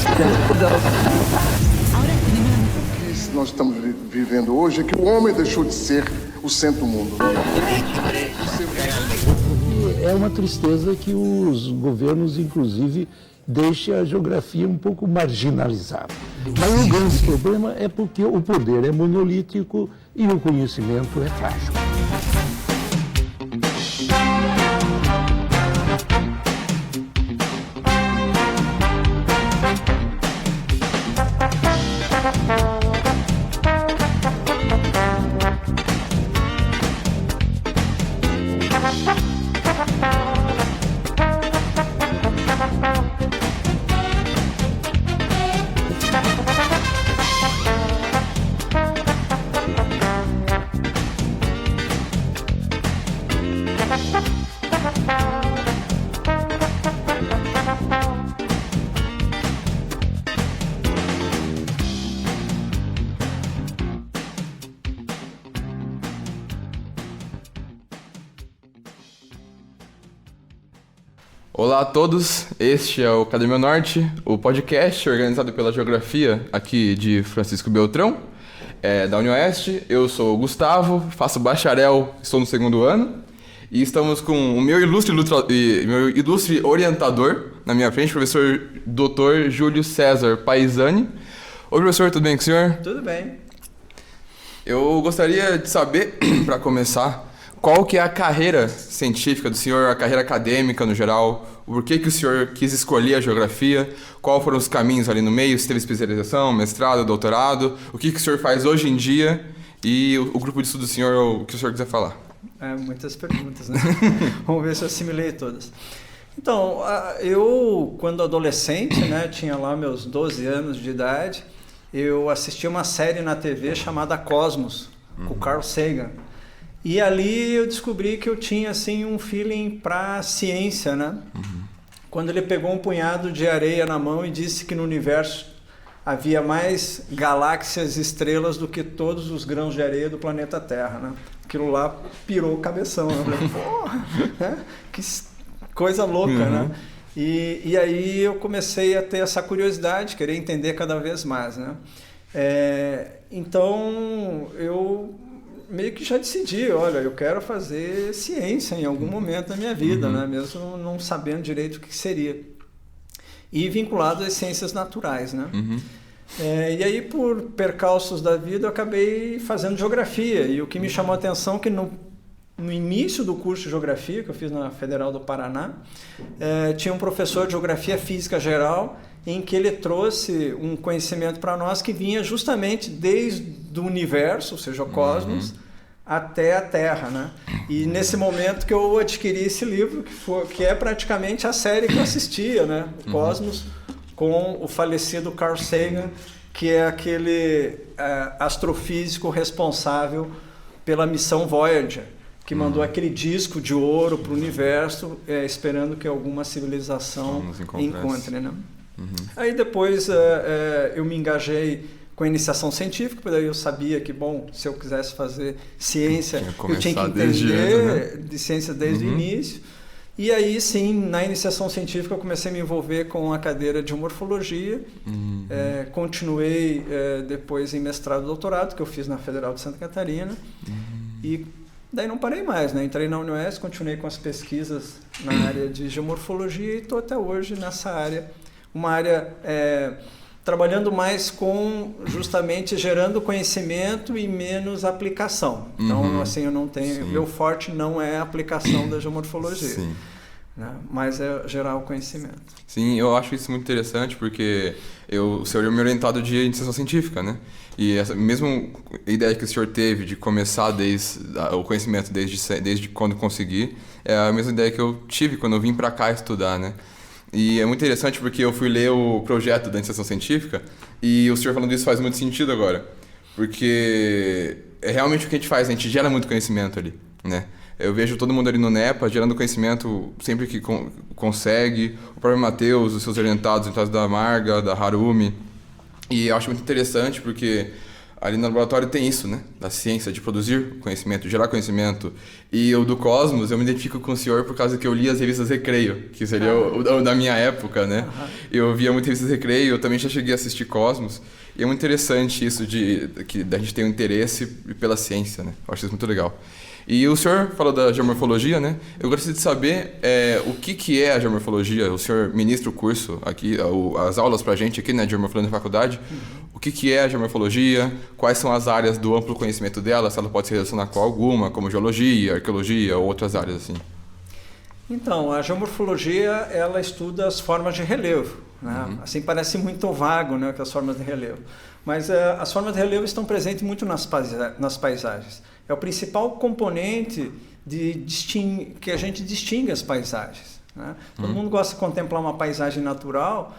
O que nós estamos vivendo hoje é que o homem deixou de ser o centro do mundo. É uma tristeza que os governos, inclusive, deixem a geografia um pouco marginalizada. Mas o grande problema é porque o poder é monolítico e o conhecimento é frágil. Olá a todos, este é o Academia Norte, o podcast organizado pela Geografia aqui de Francisco Beltrão, da UniOeste. Eu sou o Gustavo, faço bacharel, estou no segundo ano, e estamos com o meu ilustre orientador na minha frente, professor Dr. Júlio César Paisani. Oi, professor, tudo bem com o senhor? Tudo bem. Eu gostaria de saber, para começar, qual que é a carreira científica do senhor, a carreira acadêmica no geral, por que o senhor quis escolher a geografia, quais foram os caminhos ali no meio, se teve especialização, mestrado, doutorado, o que o senhor faz hoje em dia e o grupo de estudo do senhor, o que o senhor quiser falar. Muitas perguntas, né? Vamos ver se eu assimilei todas. Então, eu, quando adolescente, né, tinha lá meus 12 anos de idade, eu assisti uma série na TV chamada Cosmos, com o Carl Sagan. E ali eu descobri que eu tinha assim um feeling para ciência, né? Quando ele pegou um punhado de areia na mão e disse que no universo havia mais galáxias e estrelas do que todos os grãos de areia do planeta Terra, né? Aquilo lá pirou o cabeção, né? Eu falei, porra, né? Que coisa louca, né? E aí eu comecei a ter essa curiosidade, querer entender cada vez mais, né? Então eu meio que já decidi, olha, eu quero fazer ciência em algum momento da minha vida, né? Mesmo não sabendo direito o que seria. E vinculado às ciências naturais, né? E aí, por percalços da vida, eu acabei fazendo geografia. E o que me chamou a atenção é que no início do curso de geografia, que eu fiz na Federal do Paraná, tinha um professor de geografia física geral, em que ele trouxe um conhecimento para nós que vinha justamente desde o universo, ou seja, o cosmos, até a Terra, né? E nesse momento que eu adquiri esse livro, que é praticamente a série que eu assistia, né? O Cosmos, com o falecido Carl Sagan, que é aquele astrofísico responsável pela missão Voyager, que mandou aquele disco de ouro para o universo, esperando que alguma civilização encontre, né? Aí depois eu me engajei com a iniciação científica, porque daí eu sabia que, bom, se eu quisesse fazer ciência, eu tinha que entender de ciência desde o início. E aí, sim, na iniciação científica eu comecei a me envolver com a cadeira de morfologia. Continuei depois em mestrado e doutorado, que eu fiz na Federal de Santa Catarina. E daí não parei mais, né? Entrei na UniOeste, continuei com as pesquisas na área de geomorfologia e estou até hoje nessa área. Uma área trabalhando mais com, justamente, gerando conhecimento e menos aplicação. Então, assim, eu não tenho... Meu forte não é a aplicação da geomorfologia, né? Mas é gerar o conhecimento. Sim, eu acho isso muito interessante, porque o senhor é me orientado de iniciação científica, né? E essa mesma ideia que o senhor teve de começar o conhecimento desde quando consegui, é a mesma ideia que eu tive quando eu vim para cá estudar, né? E é muito interessante porque eu fui ler o projeto da iniciação científica e o senhor falando isso faz muito sentido agora. Porque é realmente o que a gente faz, a gente gera muito conhecimento ali, né? Eu vejo todo mundo ali no NEPA gerando conhecimento sempre que consegue. O próprio Matheus, os seus orientados da Marga, da Harumi. E eu acho muito interessante porque ali no laboratório tem isso, né? Da ciência, de produzir conhecimento, gerar conhecimento. E o do Cosmos, eu me identifico com o senhor por causa que eu li as revistas Recreio, que seria o da minha época, né? Eu via muitas revistas Recreio, eu também já cheguei a assistir Cosmos. E é muito interessante isso da gente ter um interesse pela ciência, né? Eu acho isso muito legal. E o senhor falou da geomorfologia, né? Eu gostaria de saber o que é a geomorfologia. O senhor ministra o curso aqui, as aulas pra gente aqui, né, de geomorfologia na faculdade. O que é a geomorfologia? Quais são as áreas do amplo conhecimento dela? Se ela pode se relacionar com alguma, como geologia, arqueologia ou outras áreas assim. Então, a geomorfologia, ela estuda as formas de relevo, né? Assim parece muito vago, né, que as formas de relevo. Mas as formas de relevo estão presentes muito nas paisagens. É o principal componente que a gente distingue as paisagens, né? Todo mundo gosta de contemplar uma paisagem natural,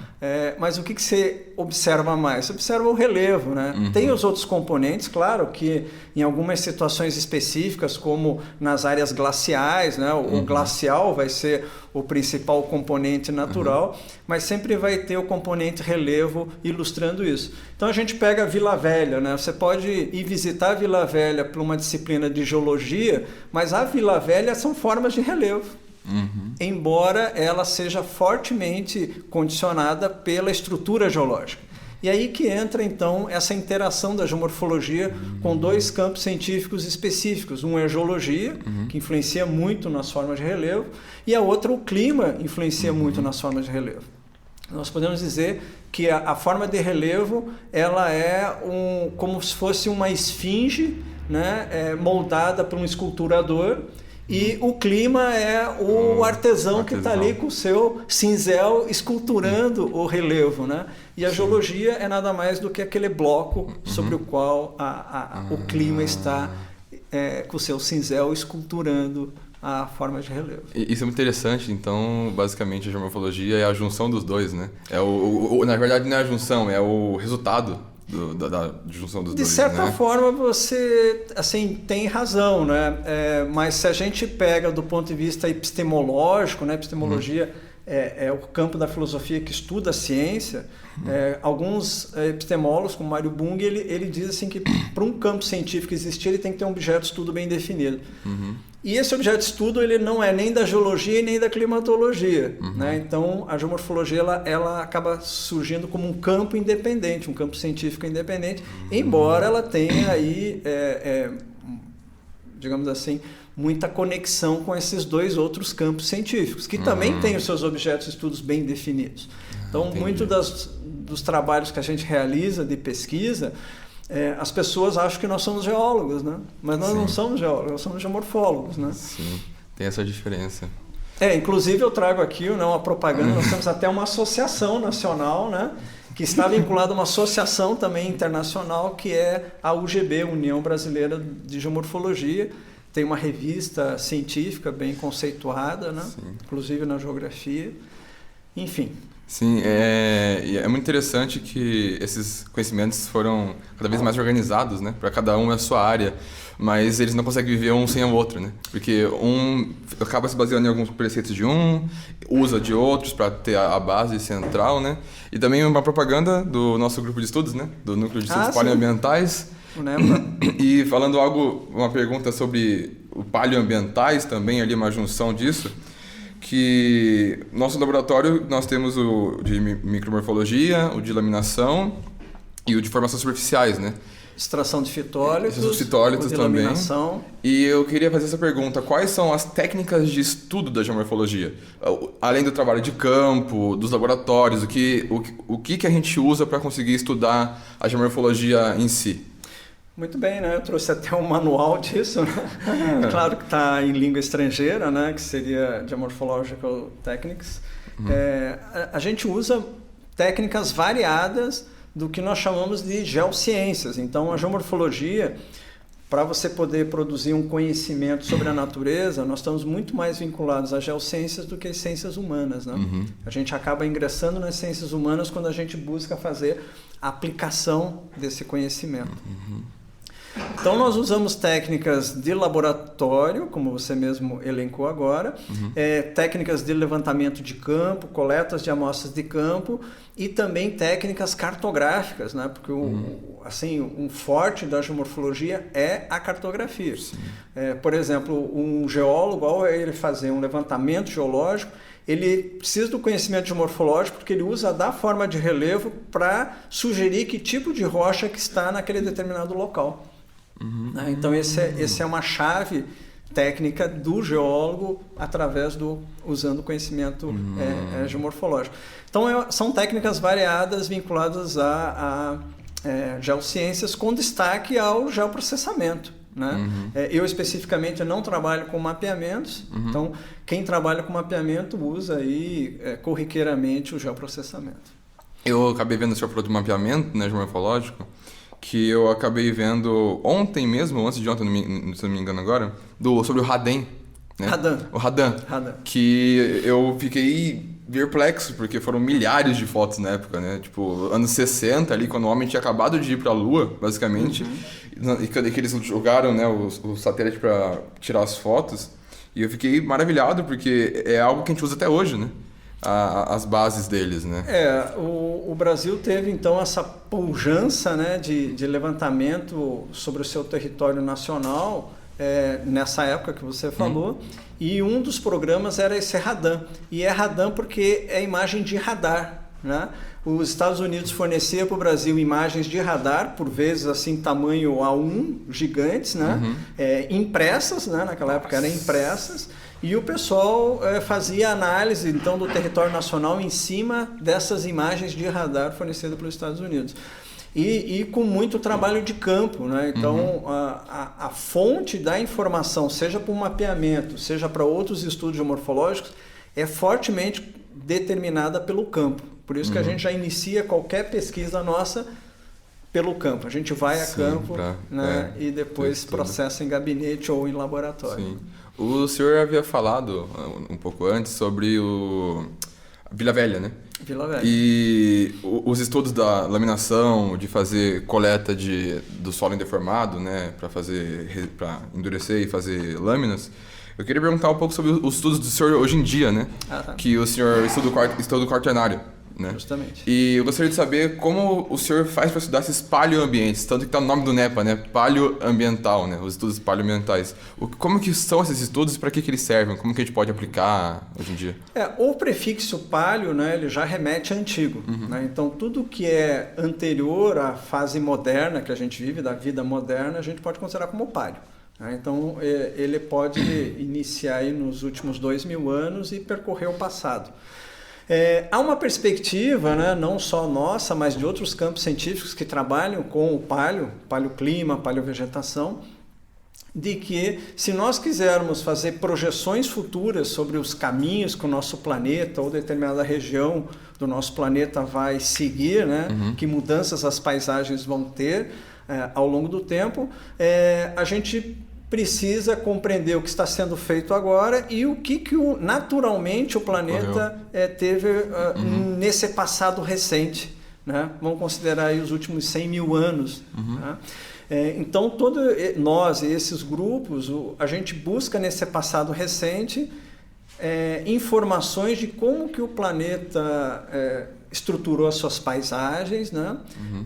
mas o que você observa mais? Você observa o relevo, né? Tem os outros componentes, claro, que em algumas situações específicas, como nas áreas glaciais, né? O glacial vai ser o principal componente natural, mas sempre vai ter o componente relevo ilustrando isso. Então a gente pega a Vila Velha, né? Você pode ir visitar a Vila Velha para uma disciplina de geologia, mas a Vila Velha são formas de relevo. Embora ela seja fortemente condicionada pela estrutura geológica. E aí que entra, então, essa interação da geomorfologia com dois campos científicos específicos. Um é a geologia, que influencia muito nas formas de relevo, e a outra, o clima, influencia muito nas formas de relevo. Nós podemos dizer que a forma de relevo ela é como se fosse uma esfinge, né, moldada por um esculturador, e o clima é o artesão que está ali com o seu cinzel esculturando o relevo, né? E a geologia é nada mais do que aquele bloco sobre o qual o clima está com o seu cinzel esculturando a forma de relevo. Isso é muito interessante. Então, basicamente, a geomorfologia é a junção dos dois, né? Na verdade, não é a junção, é o resultado da junção dos dois. De certa forma, você assim, tem razão, né? Mas se a gente pega do ponto de vista epistemológico, né? Epistemologia é o campo da filosofia que estuda a ciência. Alguns epistemólogos, como Mário Bung, ele diz assim que para um campo científico existir, ele tem que ter um objeto de estudo bem definido. E esse objeto de estudo ele não é nem da geologia e nem da climatologia, né? Então a geomorfologia ela acaba surgindo como um campo independente, um campo científico independente, embora ela tenha aí, digamos assim, muita conexão com esses dois outros campos científicos, que também têm os seus objetos de estudos bem definidos. Então, muito dos trabalhos que a gente realiza de pesquisa, as pessoas acham que nós somos geólogos, né? Mas nós não somos geólogos, nós somos geomorfólogos, né? Sim, tem essa diferença. Inclusive eu trago aqui uma propaganda, nós temos até uma associação nacional, né? Que está vinculada a uma associação também internacional, que é a UGB, União Brasileira de Geomorfologia. Tem uma revista científica bem conceituada, né? Inclusive na geografia. Enfim. Sim, é muito interessante que esses conhecimentos foram cada vez mais organizados, né? Para cada um a sua área, mas eles não conseguem viver um sem o outro, né? Porque um acaba se baseando em alguns preceitos de usa de outros para ter a base central, né? E também uma propaganda do nosso grupo de estudos, né? Do Núcleo de Estudos Paleoambientais. E falando uma pergunta sobre o paleoambientais também, ali uma junção disso, que nosso laboratório nós temos o de micromorfologia, o de laminação e o de formações superficiais, né? Extração de fitólitos, os fitólitos também. Laminação. E eu queria fazer essa pergunta: quais são as técnicas de estudo da geomorfologia? Além do trabalho de campo, dos laboratórios, o que a gente usa para conseguir estudar a geomorfologia em si? Muito bem, né? Eu trouxe até um manual disso, né? Claro que está em língua estrangeira, né? Que seria Geomorphological Techniques. A gente usa técnicas variadas do que nós chamamos de geociências. Então, a geomorfologia, para você poder produzir um conhecimento sobre a natureza, nós estamos muito mais vinculados às geociências do que às ciências humanas, né? A gente acaba ingressando nas ciências humanas quando a gente busca fazer a aplicação desse conhecimento. Então nós usamos técnicas de laboratório, como você mesmo elencou agora, técnicas de levantamento de campo, coletas de amostras de campo e também técnicas cartográficas, né? Porque assim, um forte da geomorfologia é a cartografia. Por exemplo, um geólogo, ao ele fazer um levantamento geológico, ele precisa do conhecimento geomorfológico porque ele usa da forma de relevo para sugerir que tipo de rocha que está naquele determinado local. Então, esse é uma chave técnica do geólogo usando conhecimento geomorfológico. Então, são técnicas variadas vinculadas a geociências com destaque ao geoprocessamento. Né? Eu especificamente não trabalho com mapeamentos, então quem trabalha com mapeamento usa aí corriqueiramente o geoprocessamento. Eu acabei vendo o senhor falou de mapeamento, né, geomorfológico, que eu acabei vendo ontem mesmo, antes de ontem, se não me engano agora, sobre o Radan. Né? O Radan. Que eu fiquei perplexo, porque foram milhares de fotos na época, né? Tipo, anos 60 ali, quando o homem tinha acabado de ir para a Lua, basicamente, e que eles jogaram, né, o satélite para tirar as fotos, e eu fiquei maravilhado, porque é algo que a gente usa até hoje, né? As bases deles, né? O Brasil teve então essa pujança, né, de levantamento sobre o seu território nacional nessa época que você falou, e um dos programas era esse Radan. E é Radan porque é imagem de radar, né? Os Estados Unidos forneciam para o Brasil imagens de radar, por vezes assim tamanho A1, gigantes, né? Impressas, né? Naquela época eram impressas, e o pessoal fazia análise então do território nacional em cima dessas imagens de radar fornecidas pelos Estados Unidos. E com muito trabalho de campo, né? Então a fonte da informação, seja para o mapeamento, seja para outros estudos geomorfológicos, é fortemente determinada pelo campo. Por isso que a gente já inicia qualquer pesquisa nossa pelo campo. A gente vai a campo, né? E depois processa em gabinete ou em laboratório. Sim. O senhor havia falado um pouco antes sobre Vila Velha, né? Vila Velha. E os estudos da laminação, de fazer coleta do solo indeformado, né, para endurecer e fazer lâminas. Eu queria perguntar um pouco sobre os estudos do senhor hoje em dia, né? Que o senhor estuda o quaternário, né? Justamente. E eu gostaria de saber como o senhor faz para estudar esses paleoambientes, tanto que está no nome do NEPA, né? Paleoambiental, né? Os estudos paleoambientais. Como que são esses estudos e para que eles servem? Como que a gente pode aplicar hoje em dia? O prefixo paleo, né, ele já remete a antigo. Né? Então, tudo que é anterior à fase moderna que a gente vive, da vida moderna, a gente pode considerar como paleo. Então, ele pode iniciar aí nos últimos 2000 anos e percorrer o passado. Há uma perspectiva, né, não só nossa, mas de outros campos científicos que trabalham com o paleoclima, paleovegetação, de que se nós quisermos fazer projeções futuras sobre os caminhos que o nosso planeta ou determinada região do nosso planeta vai seguir, né, que mudanças as paisagens vão ter ao longo do tempo, a gente precisa compreender o que está sendo feito agora e o que naturalmente o planeta teve nesse passado recente. Né? Vamos considerar aí os últimos 100 mil anos. Né? Então, nós e esses grupos, a gente busca nesse passado recente informações de como que o planeta estruturou as suas paisagens, né?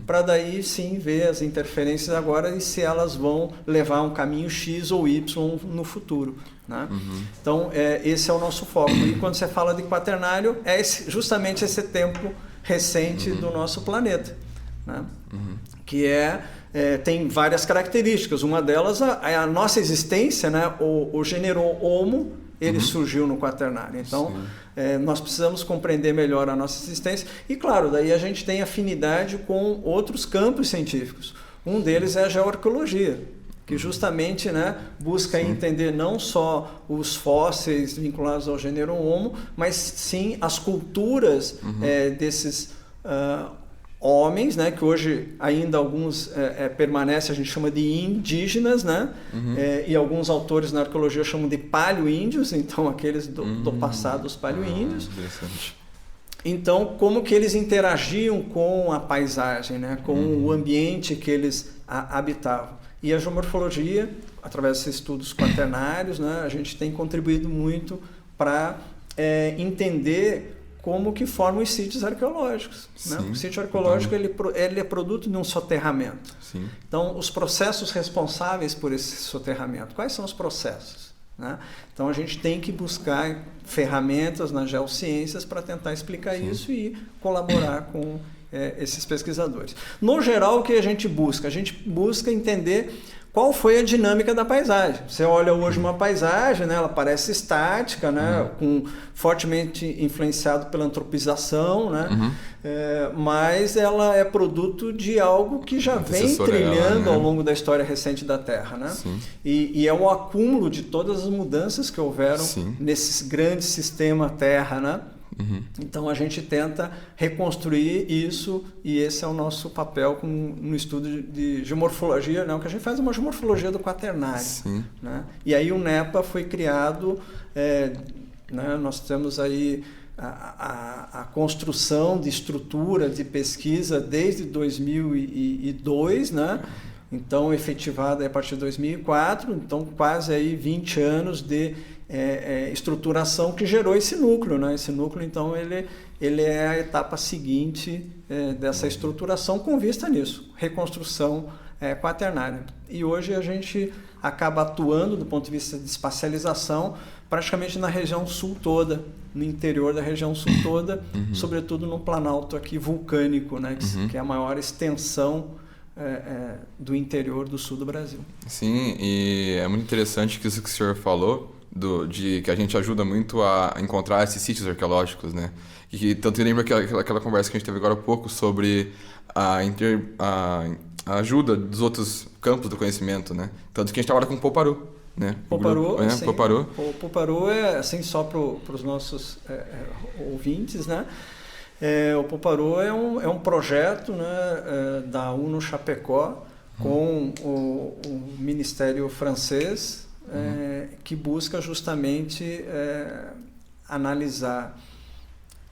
Para daí sim ver as interferências agora e se elas vão levar um caminho X ou Y no futuro. Né? Então, esse é o nosso foco. E quando você fala de quaternário, é justamente esse tempo recente do nosso planeta. Né? Que tem várias características. Uma delas é a nossa existência, né? O gênero Homo, ele surgiu no quaternário. Então, nós precisamos compreender melhor a nossa existência. E, claro, daí a gente tem afinidade com outros campos científicos. Um deles é a geoarqueologia, que justamente, né, busca entender não só os fósseis vinculados ao gênero Homo, mas sim as culturas desses homens, né, que hoje ainda alguns permanecem, a gente chama de indígenas, né, e alguns autores na arqueologia chamam de paleo-índios, então aqueles do passado, os paleo-índios. Então, como que eles interagiam com a paisagem, né, com o ambiente que eles habitavam. E a geomorfologia, através desses estudos quaternários, né, a gente tem contribuído muito para entender como que formam os sítios arqueológicos. Né? O sítio arqueológico ele é produto de um soterramento. Sim. Então, os processos responsáveis por esse soterramento, quais são os processos? Né? Então, a gente tem que buscar ferramentas nas geociências para tentar explicar isso e colaborar com esses pesquisadores. No geral, o que a gente busca? A gente busca entender qual foi a dinâmica da paisagem. Você olha hoje uma paisagem, né, ela parece estática, né, fortemente influenciado pela antropização, né, mas ela é produto de algo que já vem trilhando ao longo da história recente da Terra. Né? E é o acúmulo de todas as mudanças que houveram nesse grande sistema Terra, né? Então a gente tenta reconstruir isso e esse é o nosso papel no estudo de geomorfologia, né? O que a gente faz é uma geomorfologia do quaternário. Né? E aí o NEPA foi criado, né? Nós temos aí a construção de estrutura de pesquisa desde 2002, né? Então efetivada a partir de 2004, então quase aí 20 anos de estruturação que gerou esse núcleo, né? Esse núcleo, então, ele é a etapa seguinte dessa estruturação com vista nisso, reconstrução quaternária. E hoje a gente acaba atuando do ponto de vista de espacialização praticamente na região sul toda, no interior da região sul toda, sobretudo no Planalto aqui vulcânico, né? Que é a maior extensão do interior do sul do Brasil. Sim, e é muito interessante que isso que o senhor falou, de que a gente ajuda muito a encontrar esses sítios arqueológicos, né? E tanto lembra aquela conversa que a gente teve agora há pouco sobre a ajuda dos outros campos do conhecimento, né? Tanto que a gente trabalha com o Poparu, né? O Poparu é assim só para os nossos ouvintes, né? O Poparu é um projeto, né, da UNO Chapecó com o Ministério francês, que busca justamente analisar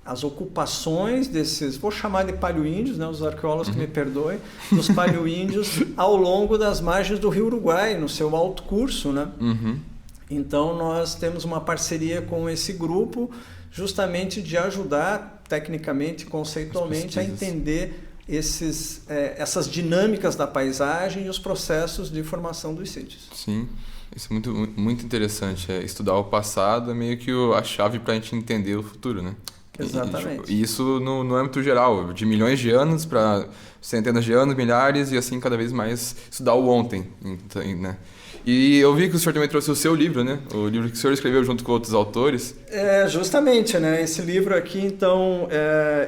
as ocupações desses, vou chamar de paleoíndios, né, os arqueólogos que me perdoem, dos paleoíndios ao longo das margens do Rio Uruguai, no seu alto curso, né? Então nós temos uma parceria com esse grupo justamente de ajudar tecnicamente, conceitualmente, a entender essas dinâmicas da paisagem e os processos de formação dos sítios. Sim. Isso é muito, muito interessante. Estudar o passado é meio que a chave para a gente entender o futuro, né? Exatamente. E isso no âmbito geral, de milhões de anos para centenas de anos, milhares, e assim cada vez mais estudar o ontem, né? E eu vi que o senhor também trouxe o seu livro, né? O livro que o senhor escreveu junto com outros autores. Justamente, né? Esse livro aqui, então,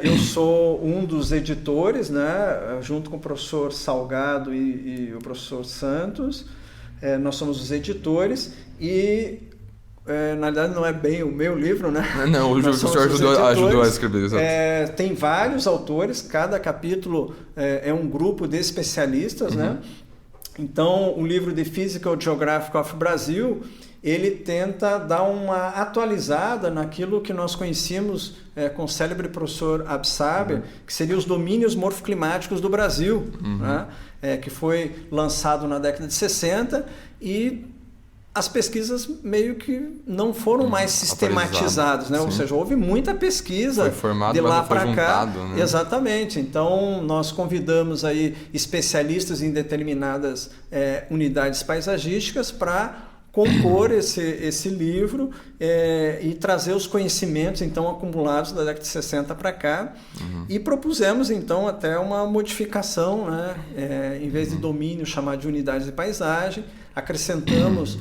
eu sou um dos editores, né? Junto com o professor Salgado e o professor Santos. Nós somos os editores e, na verdade, não é bem o meu livro, né? Não, o senhor ajudou a escrever. Exato. Tem vários autores, cada capítulo é um grupo de especialistas, né? Então, o livro The Physical Geography of Brazil, ele tenta dar uma atualizada naquilo que nós conhecíamos com o célebre professor Absaber, que seria os domínios morfoclimáticos do Brasil, né? Que foi lançado na década de 60 e as pesquisas meio que não foram mais sistematizadas, né? Ou seja, houve muita pesquisa de lá para cá. Né? Exatamente. Então, nós convidamos aí especialistas em determinadas unidades paisagísticas para compor esse livro e trazer os conhecimentos então acumulados da década de 60 para cá e propusemos então até uma modificação, né? Em vez de domínio chamar de unidades de paisagem, acrescentamos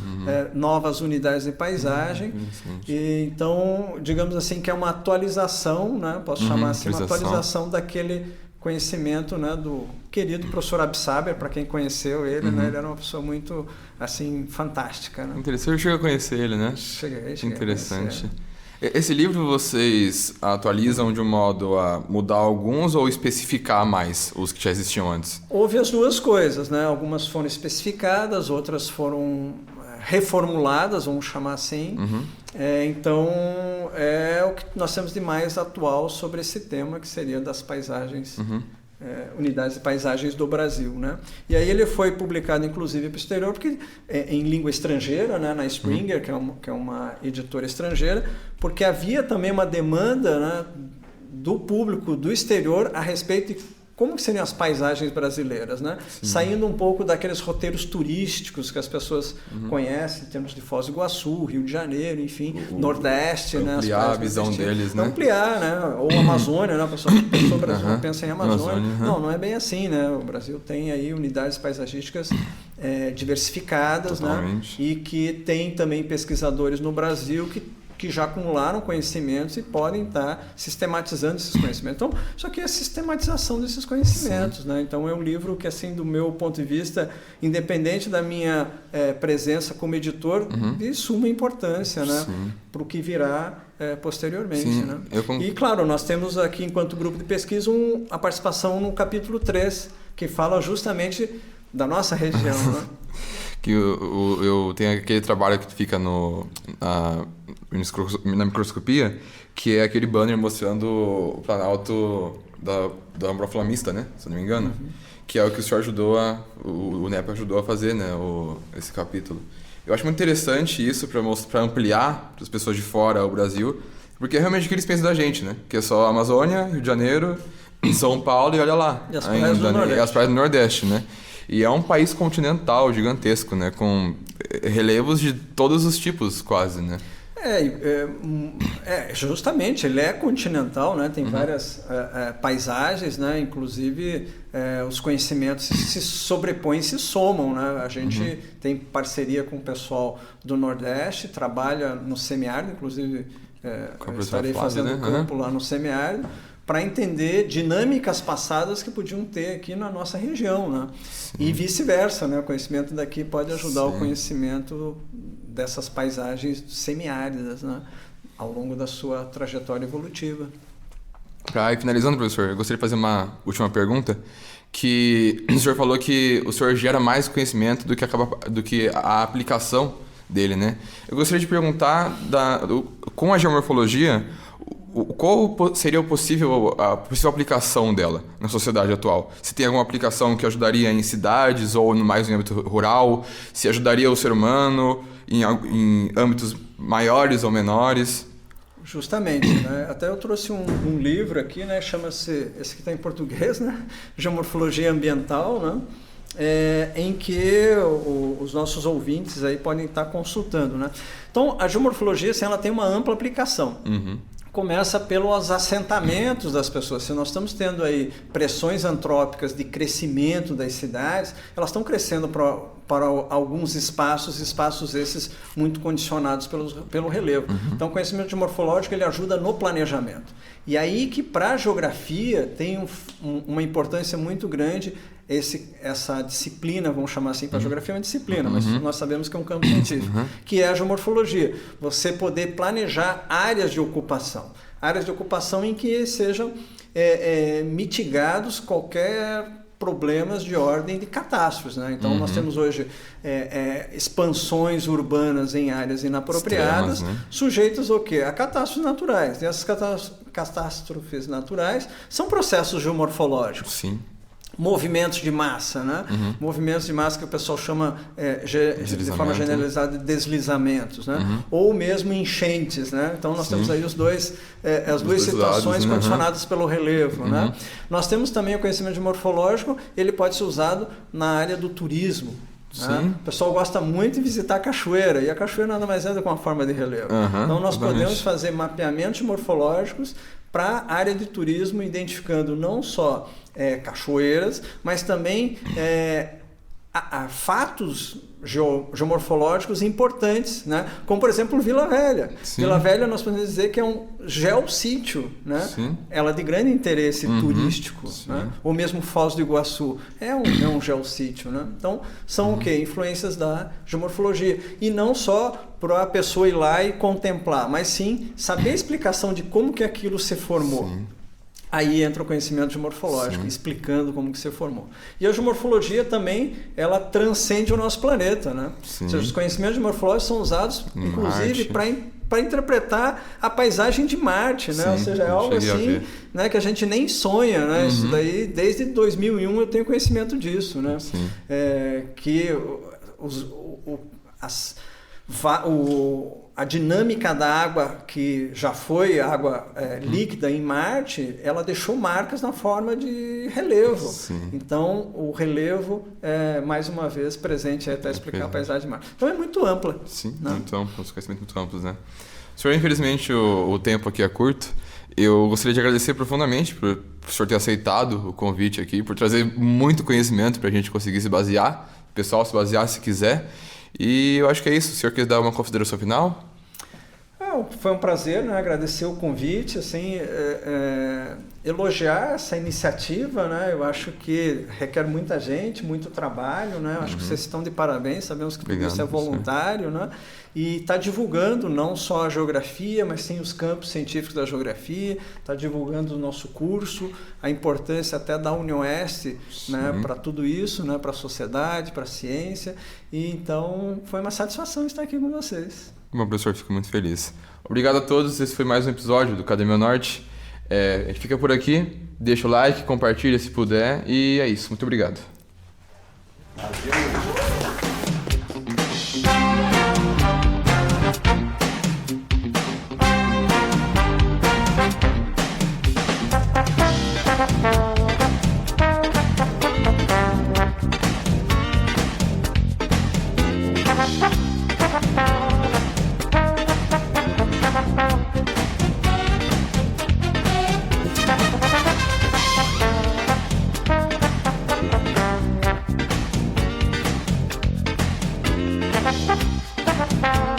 novas unidades de paisagem e então digamos assim que é uma atualização, né? Posso chamar assim, uma atualização daquele conhecimento, né, do querido professor Absaber, para quem conheceu ele, né, ele era uma pessoa muito assim fantástica, né? Interessante, eu cheguei a conhecer ele, né? Cheguei interessante. Esse livro vocês atualizam de um modo a mudar alguns ou especificar mais os que já existiam antes? Houve as duas coisas, né? Algumas foram especificadas, outras foram reformuladas, vamos chamar assim. Então, é o que nós temos de mais atual sobre esse tema, que seria das paisagens unidades de paisagens do Brasil, né? E aí ele foi publicado, inclusive, para o exterior, porque em língua estrangeira, né, na Springer, que é uma editora estrangeira, porque havia também uma demanda, né, do público do exterior a respeito de como que seriam as paisagens brasileiras, né? Saindo um pouco daqueles roteiros turísticos que as pessoas conhecem, em termos de Foz do Iguaçu, Rio de Janeiro, enfim, Nordeste, né? Ampliar a visão deles, né? Ampliar, né? Ou Amazônia, né? A pessoa pensa o Brasil, pensa em Amazônia. Não é bem assim, né? O Brasil tem aí unidades paisagísticas diversificadas, totalmente, né? E que tem também pesquisadores no Brasil que já acumularam conhecimentos e podem estar sistematizando esses conhecimentos. Então, isso aqui é a sistematização desses conhecimentos, né? Então, é um livro que, assim, do meu ponto de vista, independente da minha presença como editor, de suma importância, né? Para o que virá posteriormente. Né? E, claro, nós temos aqui, enquanto grupo de pesquisa, a participação no capítulo 3, que fala justamente da nossa região, né? Que eu tenho aquele trabalho que fica na microscopia, que é aquele banner mostrando o Planalto da Ambroflamista, né? Se eu não me engano. Que é o que o senhor ajudou o NEP ajudou a fazer, né? Esse capítulo. Eu acho muito interessante isso para ampliar para as pessoas de fora o Brasil, porque é realmente o que eles pensam da gente, né? Que é só Amazônia, Rio de Janeiro, São Paulo e olha lá. E as praias do Nordeste. E as praias do Nordeste, né? E é um país continental, gigantesco, né? Com relevos de todos os tipos, quase, né? Justamente, ele é continental, né? Tem várias paisagens, né? Inclusive os conhecimentos se sobrepõem e se somam, né? A gente tem parceria com o pessoal do Nordeste, trabalha no semiárido, inclusive estarei fazendo campo lá no semiárido, para entender dinâmicas passadas que podiam ter aqui na nossa região, né? E vice-versa, né? O conhecimento daqui pode ajudar o conhecimento dessas paisagens semiáridas, né? Ao longo da sua trajetória evolutiva. E finalizando, professor, eu gostaria de fazer uma última pergunta, que o senhor falou que o senhor gera mais conhecimento do que a aplicação dele, né? Eu gostaria de perguntar, com a geomorfologia, qual seria a possível aplicação dela na sociedade atual? Se tem alguma aplicação que ajudaria em cidades ou mais no âmbito rural? Se ajudaria o ser humano em âmbitos maiores ou menores? Justamente, né? Até eu trouxe um livro aqui, né? Chama-se, esse aqui está em português, né? Geomorfologia Ambiental, né? Em que os nossos ouvintes aí podem estar consultando, né? Então, a geomorfologia, assim, ela tem uma ampla aplicação. Começa pelos assentamentos das pessoas. Se nós estamos tendo aí pressões antrópicas de crescimento das cidades, elas estão crescendo para alguns espaços esses muito condicionados pelo relevo. Então, o conhecimento geomorfológico ele ajuda no planejamento. E aí que para a geografia tem uma importância muito grande essa disciplina, vamos chamar assim, para a geografia é uma disciplina, mas nós sabemos que é um campo científico, que é a geomorfologia. Você poder planejar áreas de ocupação em que sejam mitigados qualquer problemas de ordem de catástrofes, né? Então nós temos hoje expansões urbanas em áreas inapropriadas, extremas, né? Sujeitas ao quê? A catástrofes naturais. E essas catástrofes naturais são processos geomorfológicos. Sim. Movimentos de massa, né? Movimentos de massa que o pessoal chama de forma generalizada de deslizamentos, né? Ou mesmo enchentes, né? Então nós temos aí as duas situações lados, né? Condicionadas pelo relevo, né? Nós temos também o conhecimento geomorfológico, ele pode ser usado na área do turismo. Né? O pessoal gosta muito de visitar a cachoeira, e a cachoeira nada mais é do que uma forma de relevo. Então nós podemos fazer mapeamentos morfológicos para a área de turismo, identificando não só cachoeiras, mas também fatos geomorfológicos importantes, né? Como, por exemplo, Vila Velha. Sim. Vila Velha nós podemos dizer que é um geossítio, né? Sim. Ela é de grande interesse turístico, né? Ou mesmo Foz do Iguaçu é um geossítio, né? Então, são o quê? Influências da geomorfologia. E não só para a pessoa ir lá e contemplar, mas sim saber a explicação de como que aquilo se formou. Sim. Aí entra o conhecimento geomorfológico, explicando como que se formou. E a geomorfologia também, ela transcende o nosso planeta, né? Ou seja, os conhecimentos geomorfológicos são usados, inclusive, para para interpretar a paisagem de Marte, né? Sim, Ou seja, é algo cheguei a assim, ver. né, que a gente nem sonha, né? Isso daí, desde 2001 eu tenho conhecimento disso, né? Sim. Que a dinâmica da água, que já foi água líquida em Marte, ela deixou marcas na forma de relevo. Sim. Então, o relevo é, mais uma vez, presente aí para explicar a paisagem de Marte. Então, é muito ampla. Sim, né? muito amplo, os conhecimentos muito amplos, né? Senhor, infelizmente o tempo aqui é curto. Eu gostaria de agradecer profundamente por o senhor ter aceitado o convite aqui, por trazer muito conhecimento para a gente conseguir se basear, o pessoal se basear se quiser. E eu acho que é isso. O senhor quer dar uma consideração final? Foi um prazer, né? Agradecer o convite, assim, elogiar essa iniciativa, né? Eu acho que requer muita gente, muito trabalho, né? Eu acho que vocês estão de parabéns, sabemos que tudo isso é voluntário, né? E está divulgando não só a geografia, mas sim os campos científicos da geografia, está divulgando o nosso curso, a importância até da UniOeste, né? Para tudo isso, né? Para a sociedade, para a ciência. E então foi uma satisfação estar aqui com vocês. Bom, professor, fico muito feliz. Obrigado a todos. Esse foi mais um episódio do Academia Norte. A gente fica por aqui. Deixa o like, compartilha se puder. E é isso. Muito obrigado. Thank you.